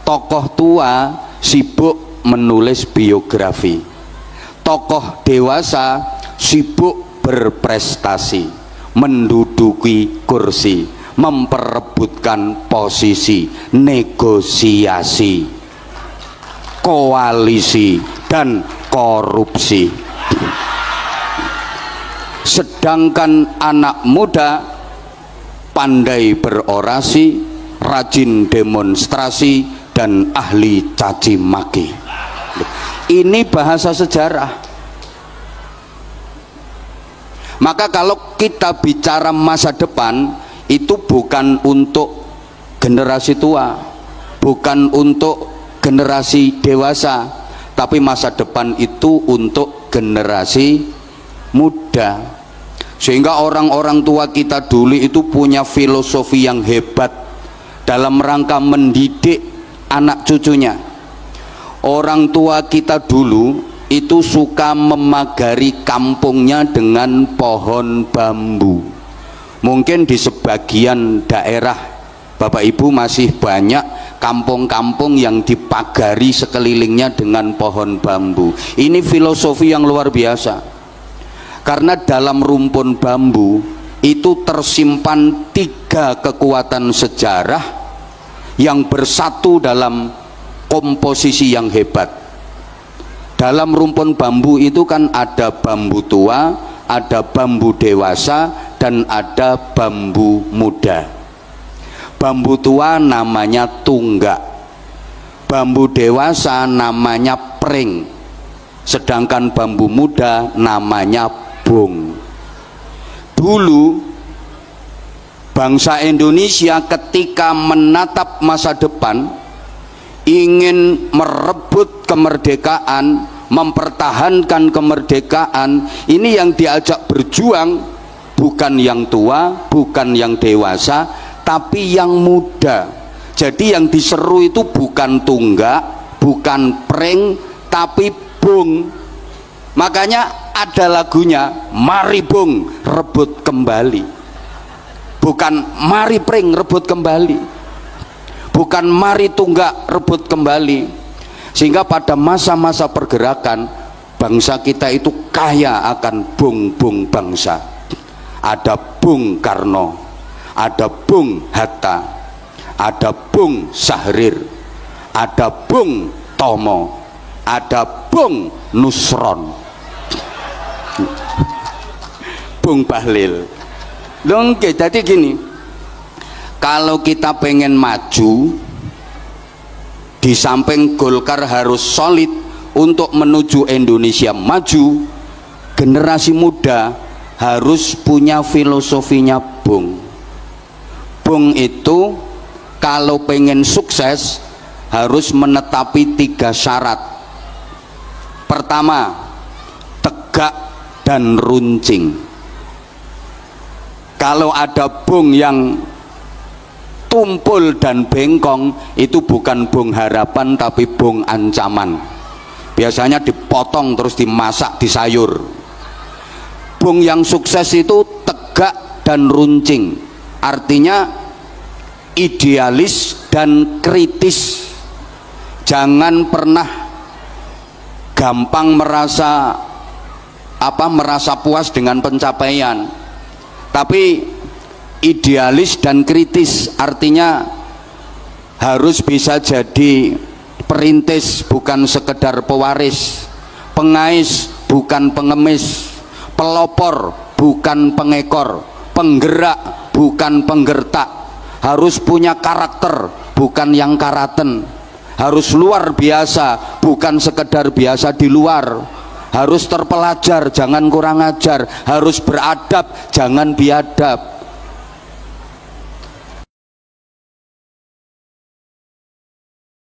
tokoh tua sibuk menulis biografi, tokoh dewasa sibuk berprestasi, menduduki kursi, memperebutkan posisi, negosiasi, koalisi, dan korupsi. Sedangkan anak muda pandai berorasi, rajin demonstrasi, dan ahli caci maki. Ini bahasa sejarah. Maka kalau kita bicara masa depan, itu bukan untuk generasi tua, bukan untuk generasi dewasa, tapi masa depan itu untuk generasi muda. Sehingga orang-orang tua kita dulu itu punya filosofi yang hebat dalam rangka mendidik anak cucunya. Orang tua kita dulu itu suka memagari kampungnya dengan pohon bambu. Mungkin di sebagian daerah Bapak Ibu masih banyak kampung-kampung yang dipagari sekelilingnya dengan pohon bambu. Ini filosofi yang luar biasa. Karena dalam rumpun bambu itu tersimpan 3 kekuatan sejarah yang bersatu dalam komposisi yang hebat. Dalam rumpun bambu itu kan ada bambu tua, ada bambu dewasa, dan ada bambu muda. Bambu tua namanya tunggak, bambu dewasa namanya pring, sedangkan bambu muda namanya bung. Dulu bangsa Indonesia ketika menatap masa depan, ingin merebut kemerdekaan, mempertahankan kemerdekaan, ini yang diajak berjuang bukan yang tua, bukan yang dewasa, tapi yang muda. Jadi yang diseru itu bukan tunggak, bukan pring, tapi bung. Makanya ada lagunya, mari bung rebut kembali, bukan mari pring rebut kembali, bukan mari tunggak rebut kembali. Sehingga pada masa-masa pergerakan bangsa kita itu kaya akan bung-bung bangsa. Ada Bung Karno, ada Bung Hatta, ada Bung Sahrir, ada Bung Tomo, ada Bung Nusron, Bung Bahlil. Oke, jadi gini, kalau kita pengen maju, di samping Golkar harus solid untuk menuju Indonesia maju, generasi muda harus punya filosofinya Bung. Bung itu kalau pengen sukses harus menetapi 3 syarat. Pertama, tegak dan runcing. Kalau ada bung yang tumpul dan bengkong, itu bukan bung harapan tapi bung ancaman. Biasanya dipotong terus dimasak di sayur. Bung yang sukses itu tegak dan runcing, artinya idealis dan kritis. Jangan pernah gampang merasa puas dengan pencapaian, tapi idealis dan kritis, artinya harus bisa jadi perintis bukan sekedar pewaris, pengais bukan pengemis, pelopor bukan pengekor, penggerak bukan penggertak, harus punya karakter bukan yang karaten, harus luar biasa bukan sekedar biasa di luar, harus terpelajar jangan kurang ajar, harus beradab jangan biadab,